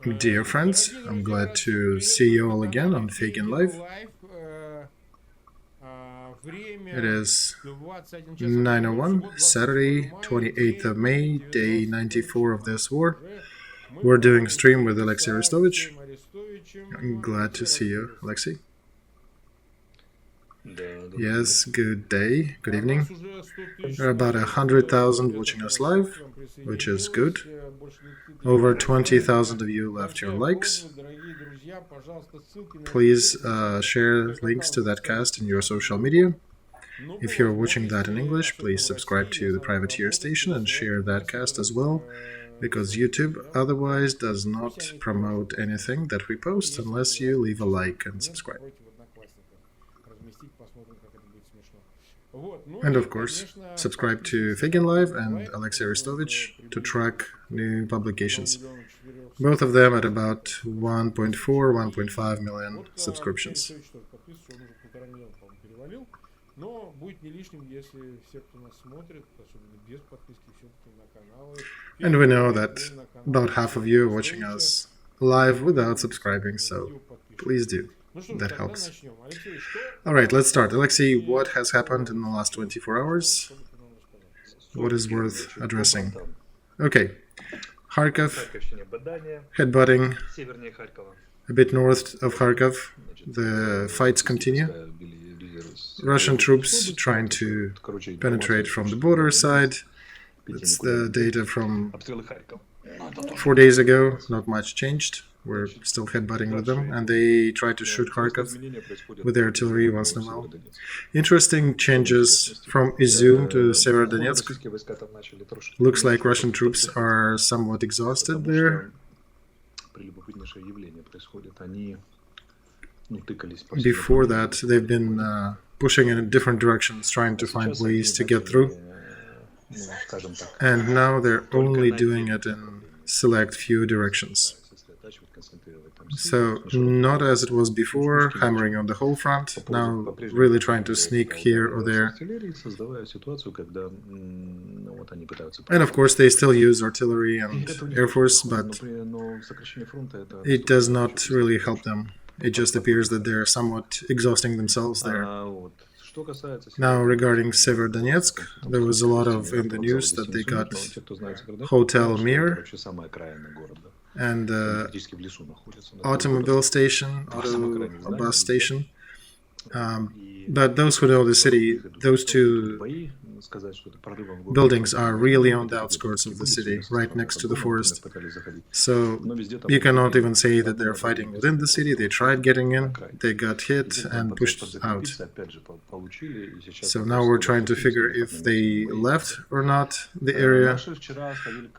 Dear friends, I'm glad to see you all again on Feygin Live. It is 9:01, Saturday, 28th of May, day 94 of this war. We're doing a stream with Olexiy Arestovych. I'm glad to see you, Olexiy. Yes, good day, good evening. There are about 100,000 watching us live, which is good. Over 20,000 of you left your likes. Please share links to that cast in your social media. If you're watching that in English, please subscribe to the privateer station and share that cast as well, because YouTube otherwise does not promote anything that we post unless you leave a like and subscribe. And of course, subscribe to Feygin Live and Olexiy Arestovych to track new publications. Both of them at about 1.4, 1.5 million subscriptions. And we know that about half of you are watching us live without subscribing, so please do. That helps. Alright, let's start. Olexiy, what has happened in the last 24 hours? What is worth addressing? Okay. Kharkov, headbutting a bit north of Kharkov. The fights continue. Russian troops trying to penetrate from the border side. That's the data from 4 days ago. Not much changed. We're still headbutting with them, and they try to shoot Kharkov with their artillery once in a while. Interesting changes from Izum to Severodonetsk. Looks like Russian troops are somewhat exhausted there. Before that, they've been pushing in different directions, trying to find ways to get through. And now they're only doing it in select few directions. So, not as it was before, hammering on the whole front, now really trying to sneak here or there. And of course they still use artillery and air force, but it does not really help them. It just appears that they're somewhat exhausting themselves there. Now, regarding Severodonetsk, there was a lot of in the news that they got Hotel Mir and automobile station, bus station. But those who know the city, those two buildings are really on the outskirts of the city, right next to the forest. So you cannot even say that they're fighting within the city. They tried getting in, they got hit and pushed out. So now we're trying to figure if they left or not the area.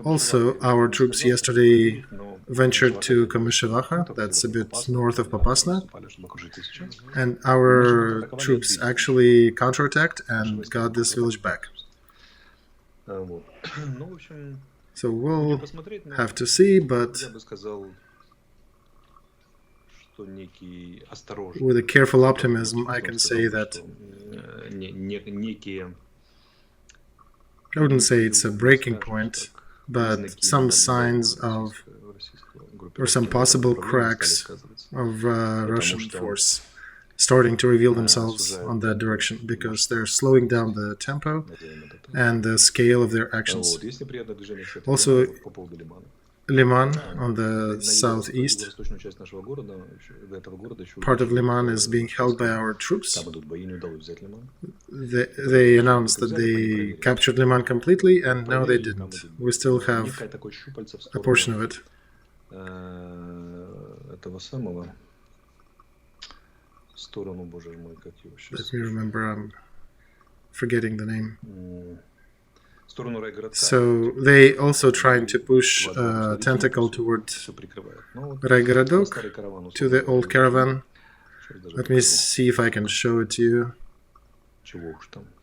Also, our troops yesterday ventured to Kamyshevacha, that's a bit north of Popasna, and our troops actually counterattacked and got this village back. So we'll have to see, but with a careful optimism, I can say that I wouldn't say it's a breaking point, but some signs of, or some possible cracks of Russian force starting to reveal themselves on that direction, because they're slowing down the tempo and the scale of their actions. Also, Liman on the southeast, part of Liman is being held by our troops. They announced that they captured Liman completely, and no, they didn't. We still have a portion of it. Let me remember, I'm forgetting the name. So they also trying to push a tentacle toward Raigorodok, to the old caravan. Let me see if I can show it to you.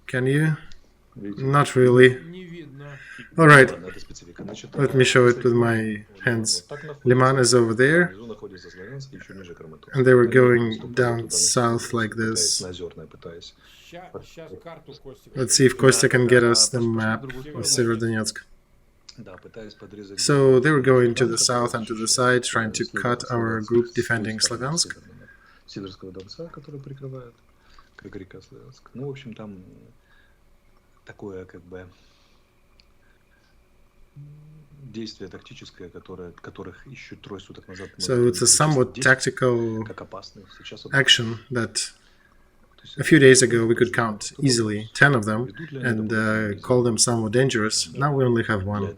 Can you? Not really. Alright, let me show it with my hands. Liman is over there, and they were going down south like this. Let's see if Kostya can get us the map of Severodonetsk. So they were going to the south and to the side, trying to cut our group defending Slavyansk. So it's a somewhat tactical action that a few days ago we could count easily 10 of them and call them somewhat dangerous. Now we only have one.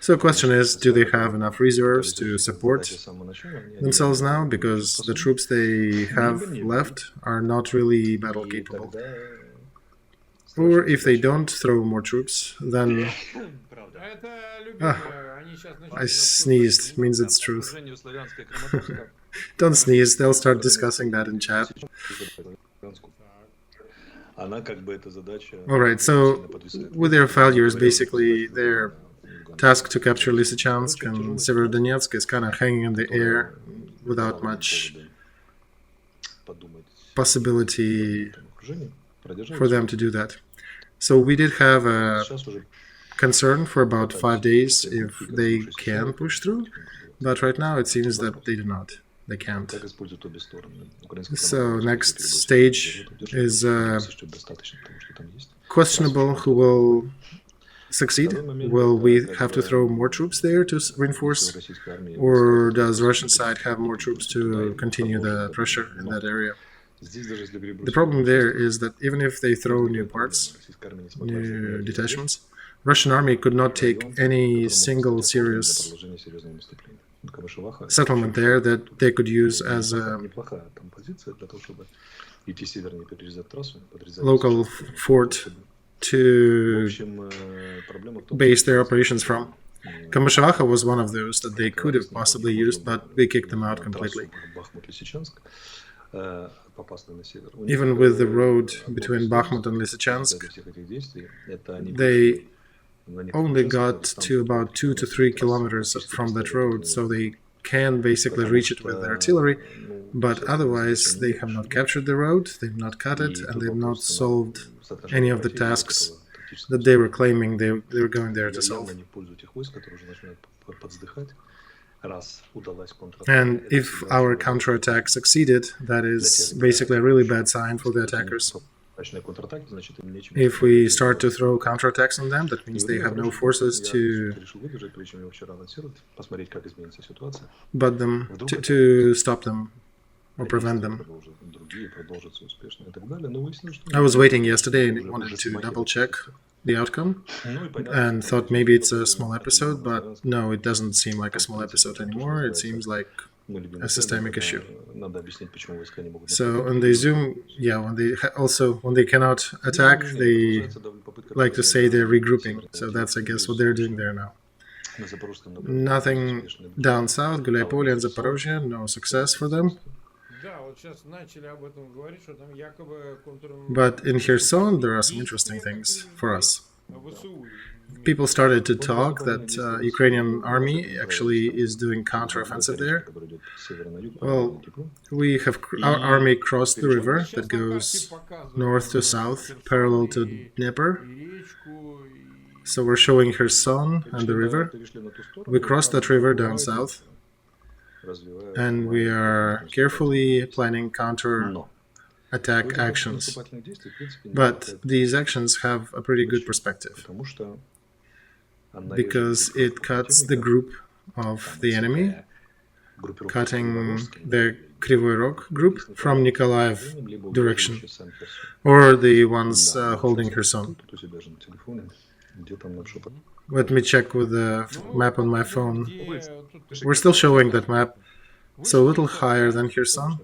So the question is, do they have enough reserves to support themselves now? Because the troops they have left are not really battle capable. Or if they don't throw more troops, then... I sneezed, means it's truth. Don't sneeze, they'll start discussing that in chat. Alright, so with their failures, basically their task to capture Lysychansk and Severodonetsk is kind of hanging in the air without much possibility for them to do that. So we did have a concern for about 5 days if they can push through, but right now it seems that they do not. They can't. So next stage is questionable who will succeed. Will we have to throw more troops there to reinforce, or does Russian side have more troops to continue the pressure in that area? The problem there is that even if they throw new parts, new detachments, Russian army could not take any single serious settlement there that they could use as a local fort to base their operations from. Kamyshevacha was one of those that they could have possibly used, but we kicked them out completely. Even with the road between Bakhmut and Lysychansk, they only got to about 2 to 3 kilometers from that road, so they can basically reach it with artillery, but otherwise they have not captured the road, they've not cut it, and they've not solved any of the tasks that they were claiming they were going there to solve. And if our counterattack succeeded, that is basically a really bad sign for the attackers. If we start to throw counterattacks on them, that means they have no forces to butt them, to stop them or prevent them. I was waiting yesterday and wanted to double check the outcome and thought maybe it's a small episode, but no, it doesn't seem like a small episode anymore. It seems like a systemic issue. So when they zoom, when they cannot attack, they like to say they're regrouping. So that's, I guess, what they're doing there now. Nothing down south, Guliapole and Zaporozhye, no success for them. But in Kherson, there are some interesting things for us. People started to talk that Ukrainian army actually is doing counteroffensive there. Well, we have our army crossed the river that goes north to south, parallel to Dnieper. So we're showing Kherson and the river. We crossed that river down south, and we are carefully planning counter-attack actions. But these actions have a pretty good perspective, because it cuts the group of the enemy, cutting the Kryvyi Rog group from Nikolaev direction, or the ones holding Kherson. Let me check with the map on my phone. We're still showing that map. So a little higher than Kherson,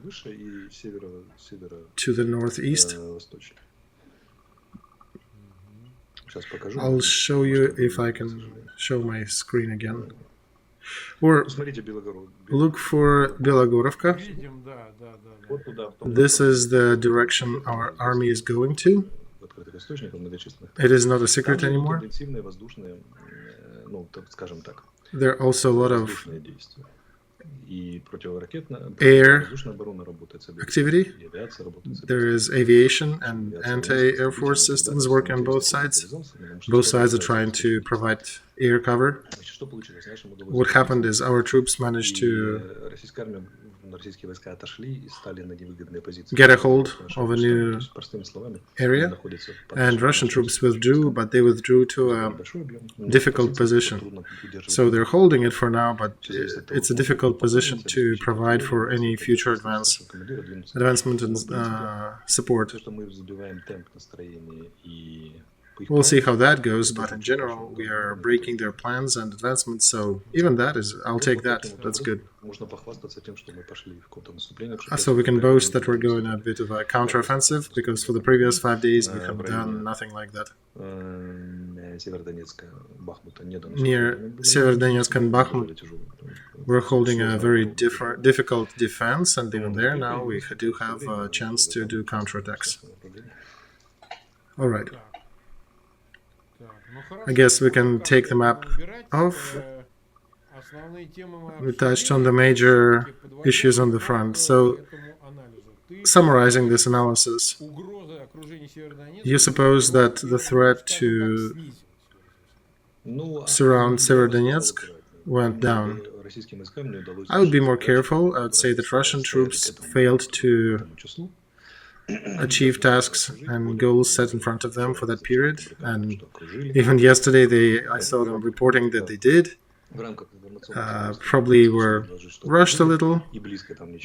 to the northeast. I'll show you if I can show my screen again. Or look for Belogorovka. This is the direction our army is going to. It is not a secret anymore. There are also a lot of air activity. There is aviation and anti-air force systems working on both sides. Both sides are trying to provide air cover. What happened is our troops managed to get a hold of a new area, and Russian troops withdrew, but they withdrew to a difficult position. So they're holding it for now, but it's a difficult position to provide for any future advancement and support. We'll see how that goes, but in general, we are breaking their plans and advancements, so even that is, I'll take that, that's good. So we can boast that we're going a bit of a counteroffensive, because for the previous 5 days we have done nothing like that. Near Severdonetsk and Bakhmut, we're holding a very difficult defense, and even there now we do have a chance to do counterattacks. Alright. I guess we can take the map off. We touched on the major issues on the front. So, summarizing this analysis, you suppose that the threat to surround Severodonetsk went down. I would be more careful. I would say that Russian troops failed to achieve tasks and goals set in front of them for that period, and even yesterday I saw them reporting that they did. Probably were rushed a little.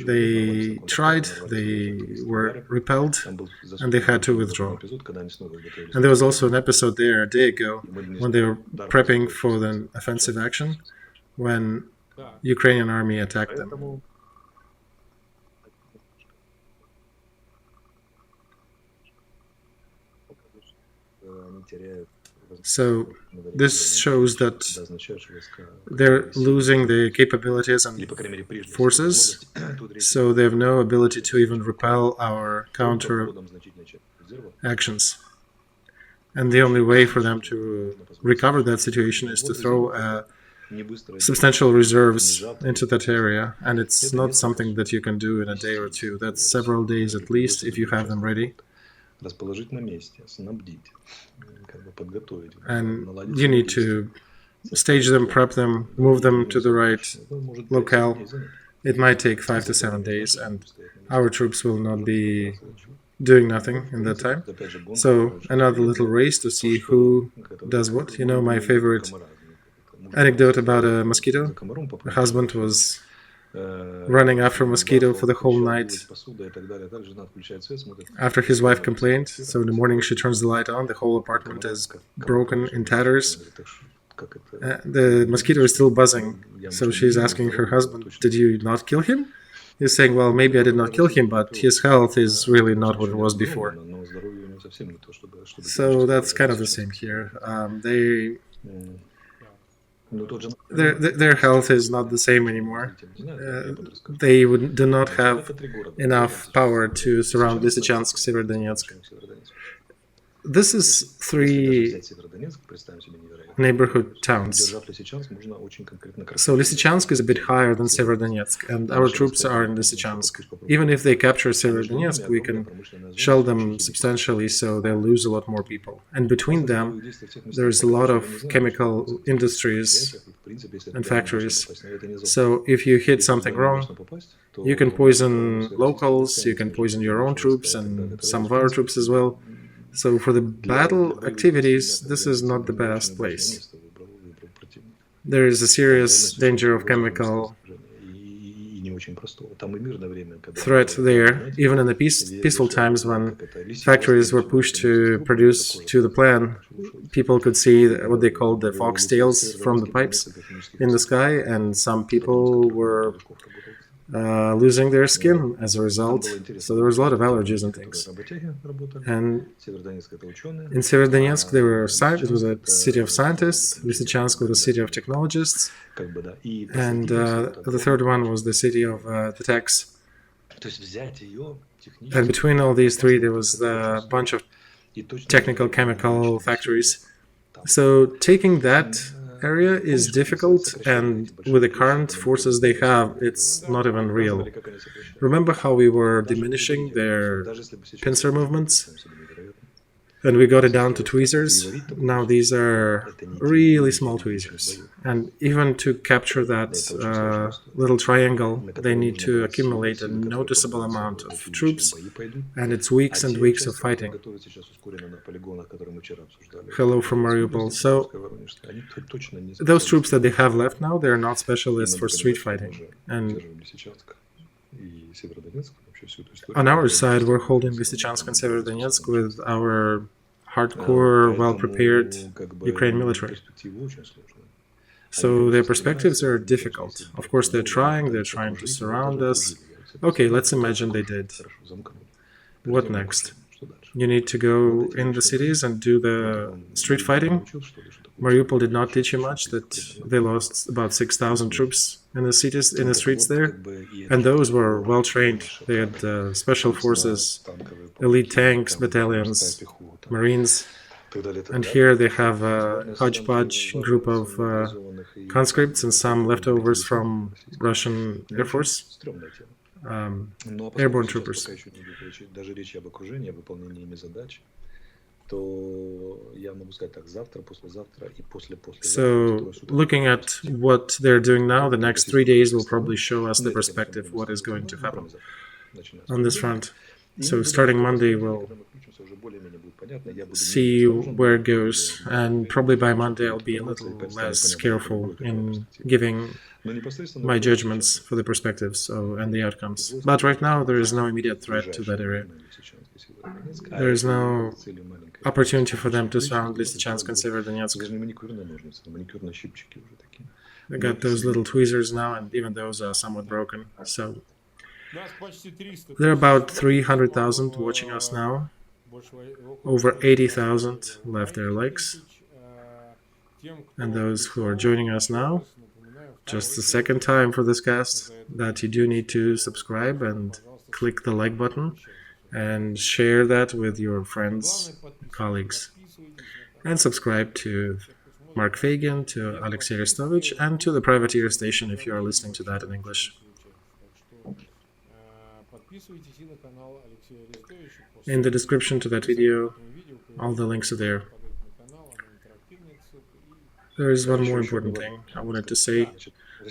They tried, they were repelled, and they had to withdraw. And there was also an episode there a day ago when they were prepping for the offensive action when Ukrainian army attacked them. So this shows that they're losing their capabilities and forces, so they have no ability to even repel our counter actions. And the only way for them to recover that situation is to throw substantial reserves into that area, and it's not something that you can do in a day or two. That's several days at least if you have them ready. And you need to stage them, prep them, move them to the right locale. It might take 5 to 7 days, and our troops will not be doing nothing in that time. So another little race to see who does what. You know, my favorite anecdote about a mosquito. The husband was running after a mosquito for the whole night after his wife complained. So in the morning she turns the light on, the whole apartment is broken in tatters. The mosquito is still buzzing, so she's asking her husband, "Did you not kill him?" He's saying, "Well, maybe I did not kill him, but his health is really not what it was before." So that's kind of the same here. Their health is not the same anymore. They do not have enough power to surround Lysychansk, Severodonetsk. This is 3 neighborhood towns. So Lysychansk is a bit higher than Severodonetsk, and our troops are in Lysychansk. Even if they capture Severodonetsk, we can shell them substantially, so they'll lose a lot more people. And between them, there's a lot of chemical industries and factories. So if you hit something wrong, you can poison locals, you can poison your own troops and some of our troops as well. So for the battle activities, this is not the best place. There is a serious danger of chemical threat there, even in the peaceful times when factories were pushed to produce to the plan. People could see what they called the foxtails from the pipes in the sky, and some people were losing their skin as a result. So there was a lot of allergies and things. And in Severodonetsk, it was a city of scientists. Lysychansk was a city of technologists. And the third one was the city of the techs. And between all these 3, there was a bunch of technical chemical factories. So taking that area is difficult, and with the current forces they have, it's not even real. Remember how we were diminishing their pincer movements? And we got it down to tweezers. Now these are really small tweezers. And even to capture that little triangle, they need to accumulate a noticeable amount of troops, and it's weeks and weeks of fighting. Hello from Mariupol. So those troops that they have left now, they're not specialists for street fighting. And on our side, we're holding Lysychansk and Severodonetsk with our hardcore, well-prepared Ukraine military. So their perspectives are difficult. Of course, they're trying to surround us. Okay, let's imagine they did. What next? You need to go in the cities and do the street fighting? Mariupol did not teach you much, that they lost about 6,000 troops in the cities, in the streets there, and those were well trained. They had special forces, elite tanks, battalions, marines, and here they have a hodgepodge group of conscripts and some leftovers from Russian Air Force, airborne troopers. So, looking at what they're doing now, the next 3 days will probably show us the perspective, what is going to happen on this front. So, starting Monday, we'll see where it goes, and probably by Monday I'll be a little less careful in giving my judgments for the perspectives and the outcomes. But right now, there is no immediate threat to that area. There is no opportunity for them to surround Lysychansk and Severodonetsk. They got those little tweezers now, and even those are somewhat broken. So there are about 300,000 watching us now. Over 80,000 left their likes. And those who are joining us now, just the second time for this cast, that you do need to subscribe and click the like button and share that with your friends, colleagues. And subscribe to Mark Feygin, to Olexiy Arestovych, and to the Privateer Station if you are listening to that in English. In the description to that video, all the links are there. There is one more important thing I wanted to say.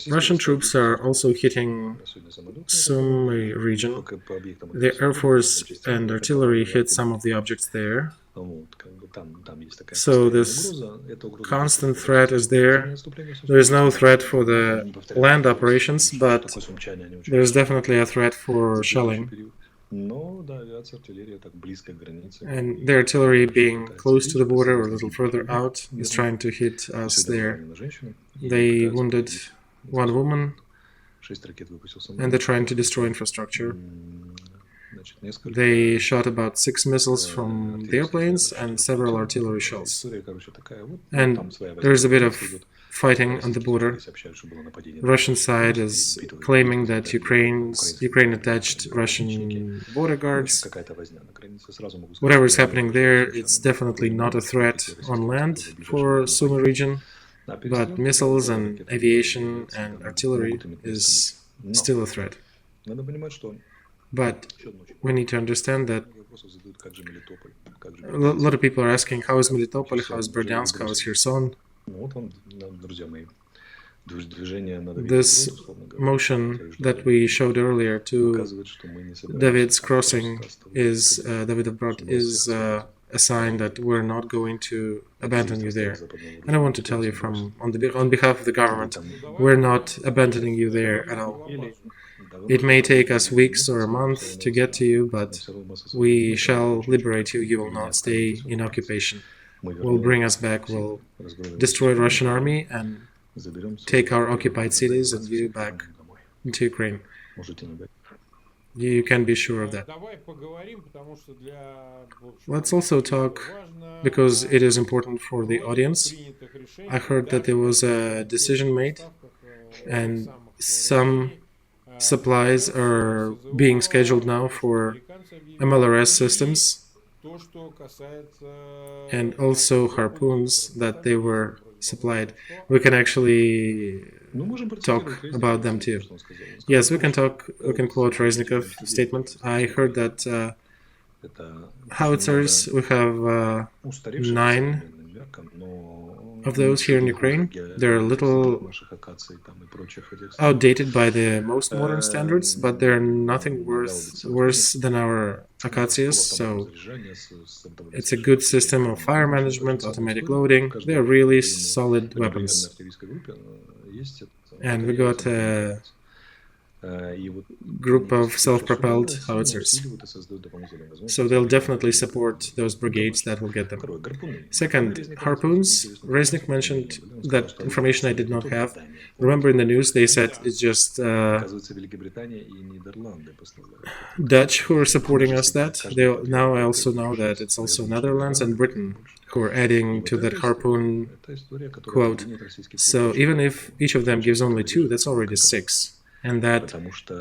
Russian troops are also hitting Sumy region. The Air Force and artillery hit some of the objects there. So this constant threat is there. There is no threat for the land operations, but there is definitely a threat for shelling. And the artillery being close to the border or a little further out is trying to hit us there. They wounded one woman, and they're trying to destroy infrastructure. They shot about 6 missiles from the airplanes and several artillery shells. And there's a bit of fighting on the border. Russian side is claiming that Ukraine attached Russian border guards. Whatever is happening there, it's definitely not a threat on land for Sumy region, but missiles and aviation and artillery is still a threat. But we need to understand that a lot of people are asking, how is Melitopol, how is Berdyansk, how is Kherson? This motion that we showed earlier to David's crossing is, Davidov is a sign that we're not going to abandon you there. And I want to tell you on behalf of the government, we're not abandoning you there at all. It may take us weeks or a month to get to you, but we shall liberate you. You will not stay in occupation. We'll bring us back, we'll destroy the Russian army and take our occupied cities and you back into Ukraine. You can be sure of that. Let's also talk, because it is important for the audience. I heard that there was a decision made and some supplies are being scheduled now for MLRS systems and also harpoons that they were supplied. We can actually talk about them too. Yes, we can talk. We can quote Reznikov's statement. I heard that howitzers, we have 9 of those here in Ukraine. They're a little outdated by the most modern standards, but they're nothing worse than our acacias. So it's a good system of fire management, automatic loading. They're really solid weapons. And we got a group of self-propelled howitzers. So they'll definitely support those brigades that will get them. Second, harpoons. Reznik mentioned that information I did not have. Remember in the news they said it's just Dutch who are supporting us that. Now I also know that it's also Netherlands and Britain who are adding to that harpoon quote. So even if each of them gives only 2, that's already 6. And that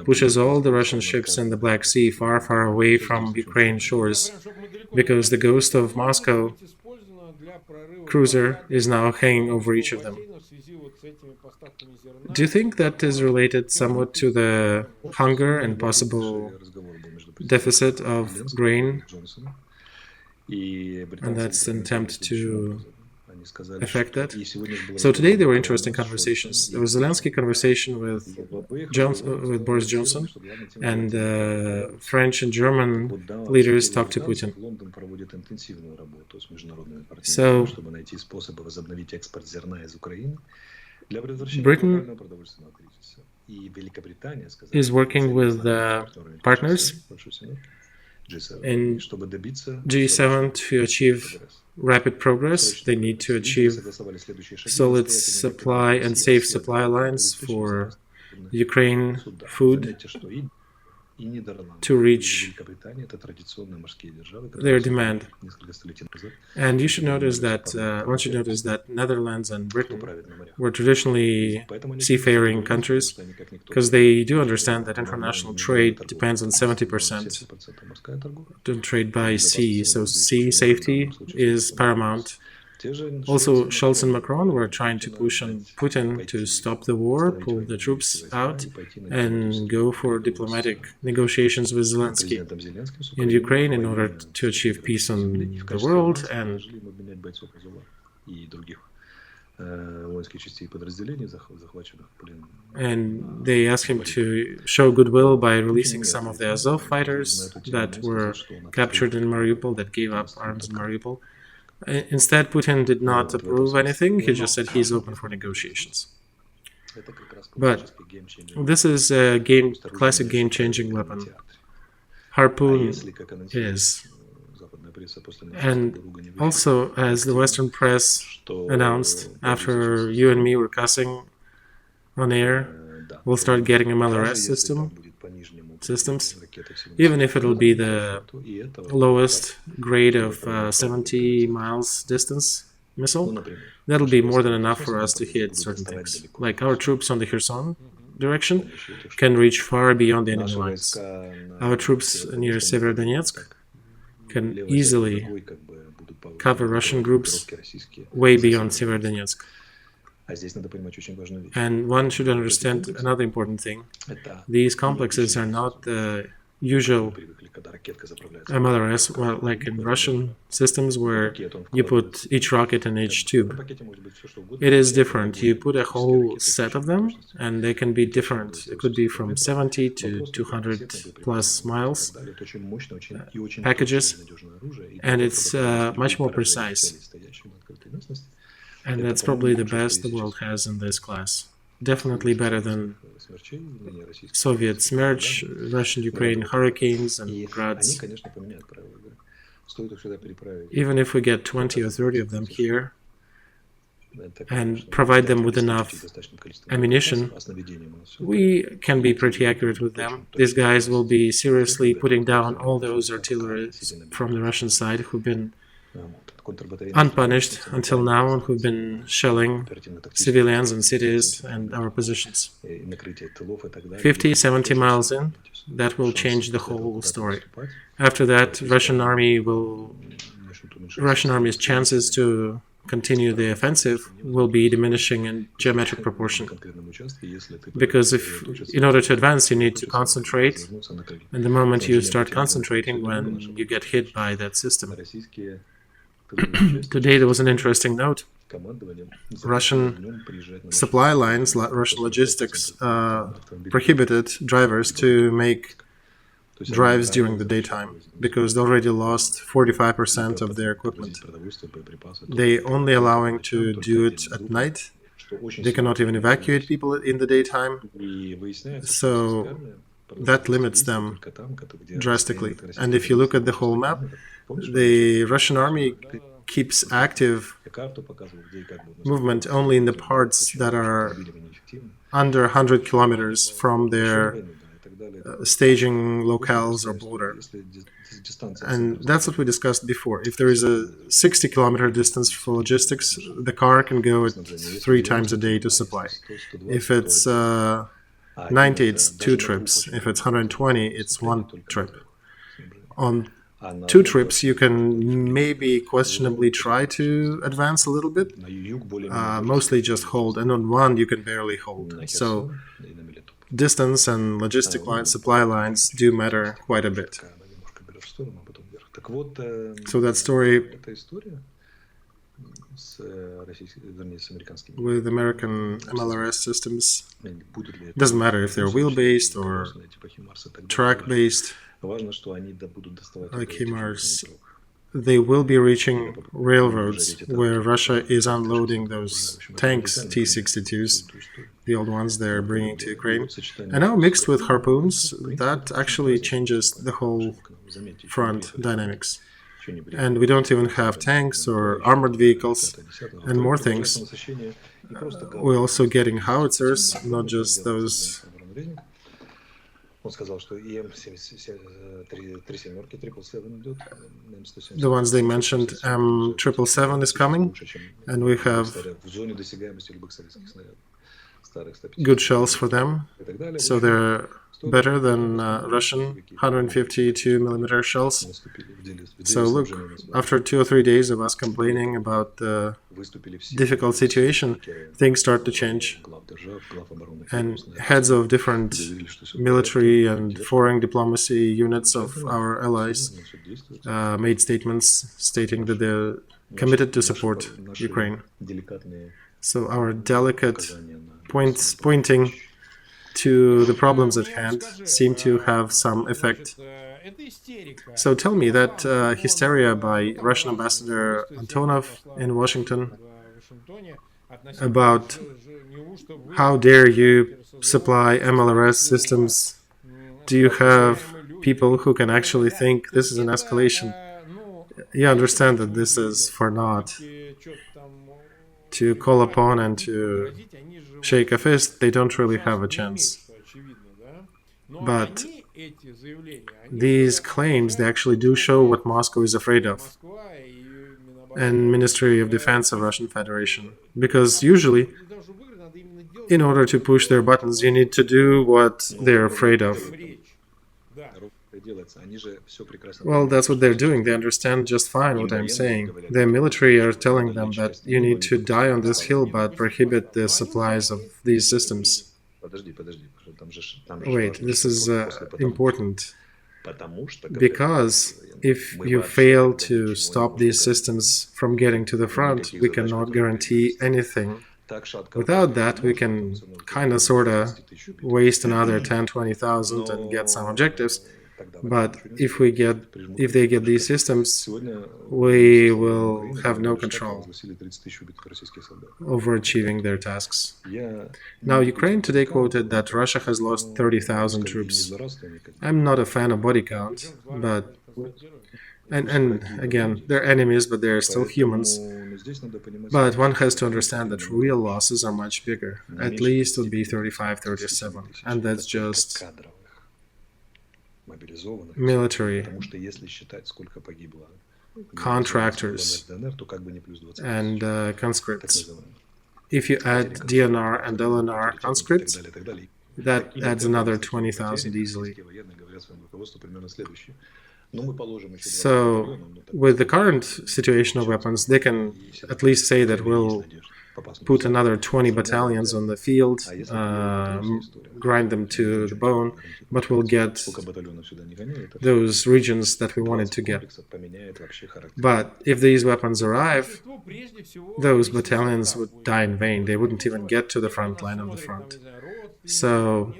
pushes all the Russian ships in the Black Sea far, far away from Ukraine shores, because the ghost of Moscow cruiser is now hanging over each of them. Do you think that is related somewhat to the hunger and possible deficit of grain? And that's an attempt to affect that. So today there were interesting conversations. There was a Zelensky conversation with Boris Johnson, and French and German leaders talked to Putin. So Britain is working with partners in G7 to achieve rapid progress. They need to achieve solid supply and safe supply lines for Ukraine food to reach their demand. And you should notice that once you notice that Netherlands and Britain were traditionally seafaring countries, because they do understand that international trade depends on 70% on trade by sea. So sea safety is paramount. Also, Scholz and Macron were trying to push on Putin to stop the war, pull the troops out, and go for diplomatic negotiations with Zelensky in Ukraine in order to achieve peace on the world. And they asked him to show goodwill by releasing some of the Azov fighters that were captured in Mariupol, that gave up arms in Mariupol. Instead, Putin did not approve anything. He just said he's open for negotiations. But this is a classic game-changing weapon. Harpoon is. And also, as the Western press announced, after you and me were cussing on air, we'll start getting MLRS systems, even if it'll be the lowest grade of 70 miles distance missile. That'll be more than enough for us to hit certain things. Like our troops on the Kherson direction can reach far beyond the enemy lines. Our troops near Severodonetsk can easily cover Russian groups way beyond Severodonetsk. And one should understand another important thing. These complexes are not the usual MLRS, well, like in Russian systems where you put each rocket in each tube. It is different. You put a whole set of them, and they can be different. It could be from 70 to 200 plus miles packages, and it's much more precise. And that's probably the best the world has in this class. Definitely better than Soviet Smerch, Russian Ukraine Hurricanes, and Grads. Even if we get 20 or 30 of them here and provide them with enough ammunition, we can be pretty accurate with them. These guys will be seriously putting down all those artillery from the Russian side who've been unpunished until now and who've been shelling civilians and cities and our positions. 50, 70 miles in, that will change the whole story. After that, Russian Army's chances to continue the offensive will be diminishing in geometric proportion. Because in order to advance, you need to concentrate, and the moment you start concentrating, when you get hit by that system. Today there was an interesting note. Russian supply lines, Russian logistics prohibited drivers to make drives during the daytime because they already lost 45% of their equipment. They only allowing to do it at night. They cannot even evacuate people in the daytime. So that limits them drastically. And if you look at the whole map, the Russian army keeps active movement only in the parts that are under 100 kilometers from their staging locales or border. And that's what we discussed before. If there is a 60-kilometer distance for logistics, the car can go 3 times a day to supply. If it's 90, it's 2 trips. If it's 120, it's 1 trip. On 2 trips, you can maybe questionably try to advance a little bit, mostly just hold, and on 1 you can barely hold. So distance and logistic supply lines do matter quite a bit. So that story with American MLRS systems, doesn't matter if they're wheel-based or track-based, like HIMARS, they will be reaching railroads where Russia is unloading those tanks, T-62s, the old ones they're bringing to Ukraine. And now mixed with harpoons, that actually changes the whole front dynamics. And we don't even have tanks or armored vehicles and more things. We're also getting howitzers, not just those. The ones they mentioned, M777 is coming, and we have good shells for them, so they're better than Russian 152mm shells. So look, after 2 or 3 days of us complaining about the difficult situation, things start to change. And heads of different military and foreign diplomacy units of our allies made statements stating that they're committed to support Ukraine. So our delicate points pointing to the problems at hand seem to have some effect. So tell me that hysteria by Russian Ambassador Antonov in Washington about how dare you supply MLRS systems, do you have people who can actually think this is an escalation? You understand that this is for naught. To call upon and to shake a fist, they don't really have a chance. But these claims, they actually do show what Moscow is afraid of, and Ministry of Defense of Russian Federation. Because usually, in order to push their buttons, you need to do what they're afraid of. Well, that's what they're doing. They understand just fine what I'm saying. The military are telling them that you need to die on this hill but prohibit the supplies of these systems. Wait, this is important. Because if you fail to stop these systems from getting to the front, we cannot guarantee anything. Without that, we can kind of sort of waste another 10-20,000 and get some objectives. But if they get these systems, we will have no control over achieving their tasks. Now, Ukraine today quoted that Russia has lost 30,000 troops. I'm not a fan of body count, but and again, they're enemies, but they're still humans. But one has to understand that real losses are much bigger. At least it would be 35, 37, and that's just military, contractors, and conscripts. If you add DNR and LNR conscripts, that adds another 20,000 easily. So, with the current situation of weapons, they can at least say that we'll put another 20 battalions on the field, grind them to the bone, but we'll get those regions that we wanted to get. But if these weapons arrive, those battalions would die in vain. They wouldn't even get to the front line of the front. So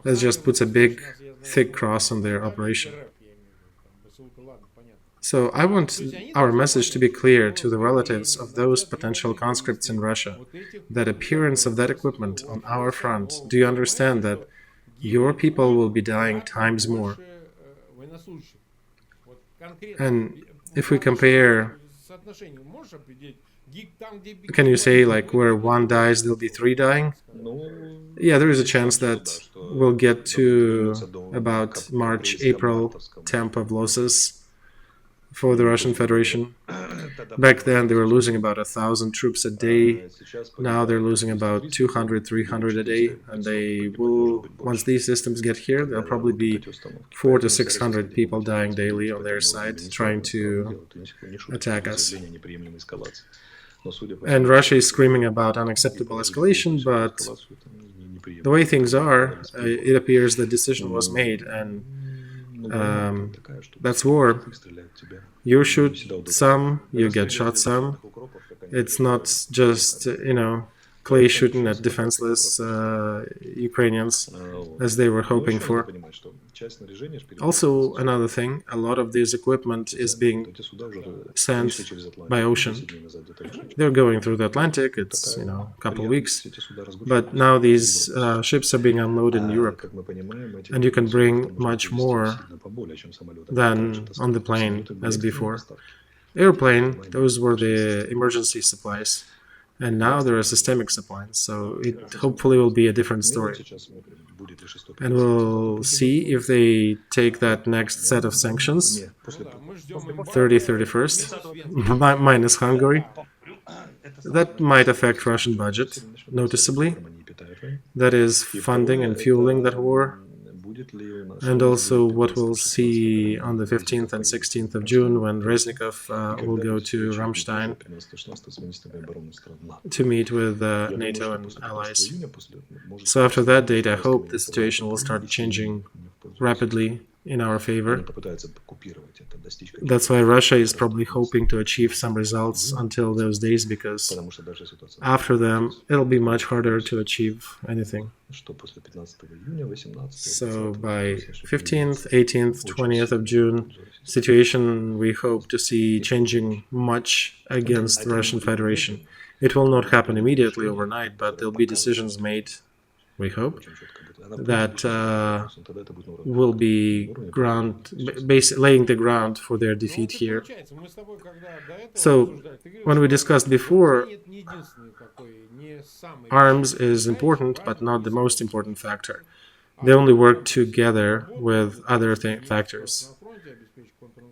that just puts a big, thick cross on their operation. So I want our message to be clear to the relatives of those potential conscripts in Russia. That appearance of that equipment on our front, do you understand that your people will be dying times more? And if we compare, can you say like where one dies, there'll be three dying? Yeah, there is a chance that we'll get to about March, April temp of losses for the Russian Federation. Back then they were losing about 1,000 troops a day. Now they're losing about 200, 300 a day. And they will, once these systems get here, there'll probably be 400 to 600 people dying daily on their side trying to attack us. And Russia is screaming about unacceptable escalation, but the way things are, it appears the decision was made, and that's war. You shoot some, you get shot some. It's not just, clay shooting at defenseless Ukrainians, as they were hoping for. Also, another thing, a lot of this equipment is being sent by ocean. They're going through the Atlantic, it's, a couple of weeks, but now these ships are being unloaded in Europe, and you can bring much more than on the plane as before. Airplane, those were the emergency supplies. And now there are systemic supplies, so it hopefully will be a different story. And we'll see if they take that next set of sanctions, 31st, minus Hungary. That might affect Russian budget noticeably. That is funding and fueling that war. And also what we'll see on the 15th and 16th of June when Reznikov will go to Ramstein to meet with NATO and allies. So after that date, I hope the situation will start changing rapidly in our favor. That's why Russia is probably hoping to achieve some results until those days, because after them, it'll be much harder to achieve anything. So by 15th, 18th, 20th of June, situation we hope to see changing much against the Russian Federation. It will not happen immediately overnight, but there'll be decisions made, we hope, that will be laying the ground for their defeat here. So, when we discussed before, arms is important, but not the most important factor. They only work together with other factors.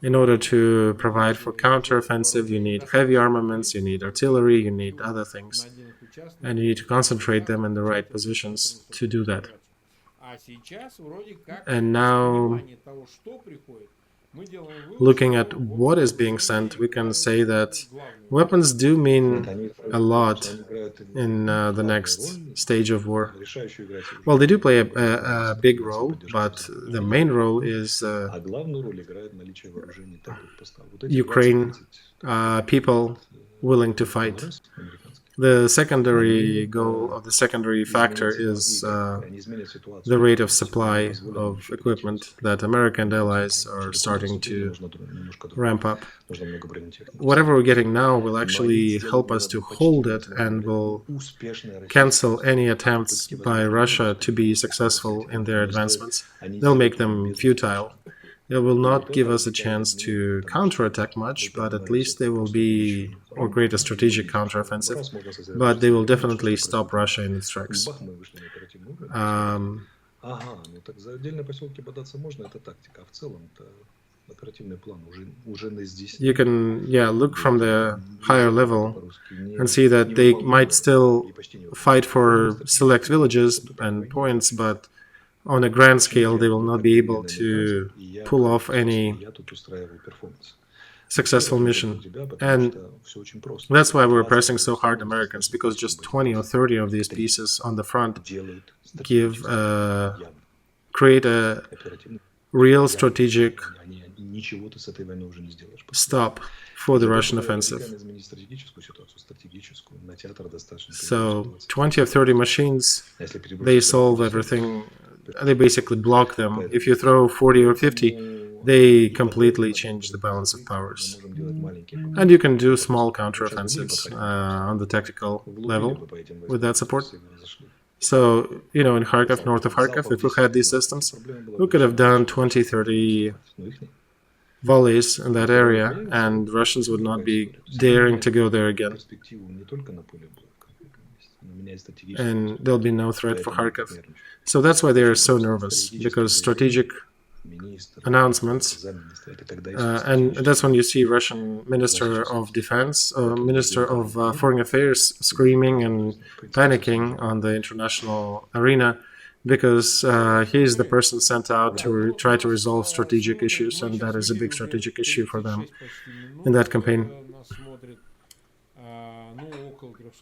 In order to provide for counteroffensive, you need heavy armaments, you need artillery, you need other things. And you need to concentrate them in the right positions to do that. And now, looking at what is being sent, we can say that weapons do mean a lot in the next stage of war. Well, they do play a big role, but the main role is Ukraine, people willing to fight. The secondary goal of the secondary factor is the rate of supply of equipment that America and allies are starting to ramp up. Whatever we're getting now will actually help us to hold it and will cancel any attempts by Russia to be successful in their advancements. They'll make them futile. They will not give us a chance to counterattack much, but at least they will be, or create a strategic counteroffensive, but they will definitely stop Russia in its tracks. You can, look from the higher level and see that they might still fight for select villages and points, but on a grand scale, they will not be able to pull off any successful mission. And that's why we're pressing so hard Americans, because just 20 or 30 of these pieces on the front create a real strategic stop for the Russian offensive. So 20 or 30 machines, they solve everything. They basically block them. If you throw 40 or 50, they completely change the balance of powers. And you can do small counteroffensives on the tactical level with that support. So, in Kharkiv, north of Kharkiv, if we had these systems, we could have done 20, 30 volleys in that area, and Russians would not be daring to go there again. And there'll be no threat for Kharkiv. So that's why they are so nervous, because strategic announcements, and that's when you see Russian Minister of Defense, Minister of Foreign Affairs screaming and panicking on the international arena, because he is the person sent out to try to resolve strategic issues, and that is a big strategic issue for them in that campaign.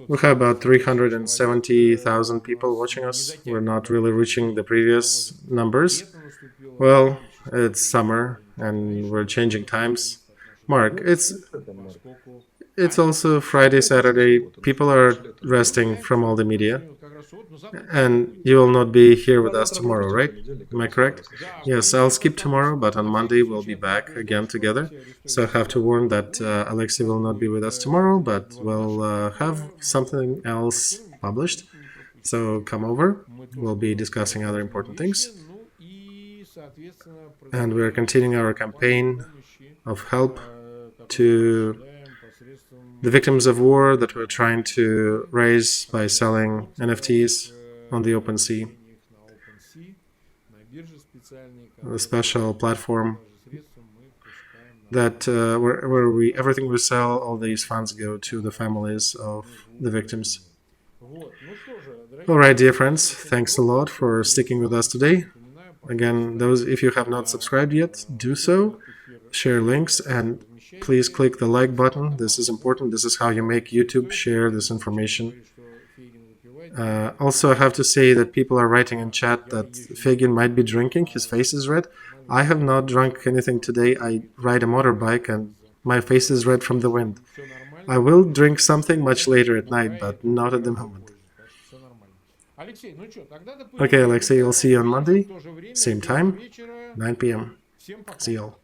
We have about 370,000 people watching us. We're not really reaching the previous numbers. Well, it's summer and we're changing times. Mark, it's also Friday, Saturday. People are resting from all the media. And you will not be here with us tomorrow, right? Am I correct? Yes, I'll skip tomorrow, but on Monday we'll be back again together. So I have to warn that Olexiy will not be with us tomorrow, but we'll have something else published. So come over. We'll be discussing other important things. And we're continuing our campaign of help to the victims of war that we're trying to raise by selling NFTs on the OpenSea, a special platform that where everything we sell, all these funds go to the families of the victims. All right, dear friends, thanks a lot for sticking with us today. Again, if you have not subscribed yet, do so. Share links and please click the like button. This is important. This is how you make YouTube share this information. Also, I have to say that people are writing in chat that Feygin might be drinking. His face is red. I have not drunk anything today. I ride a motorbike and my face is red from the wind. I will drink something much later at night, but not at the moment. Okay, Alexei, I'll see you on Monday. Same time, 9 p.m. See you all.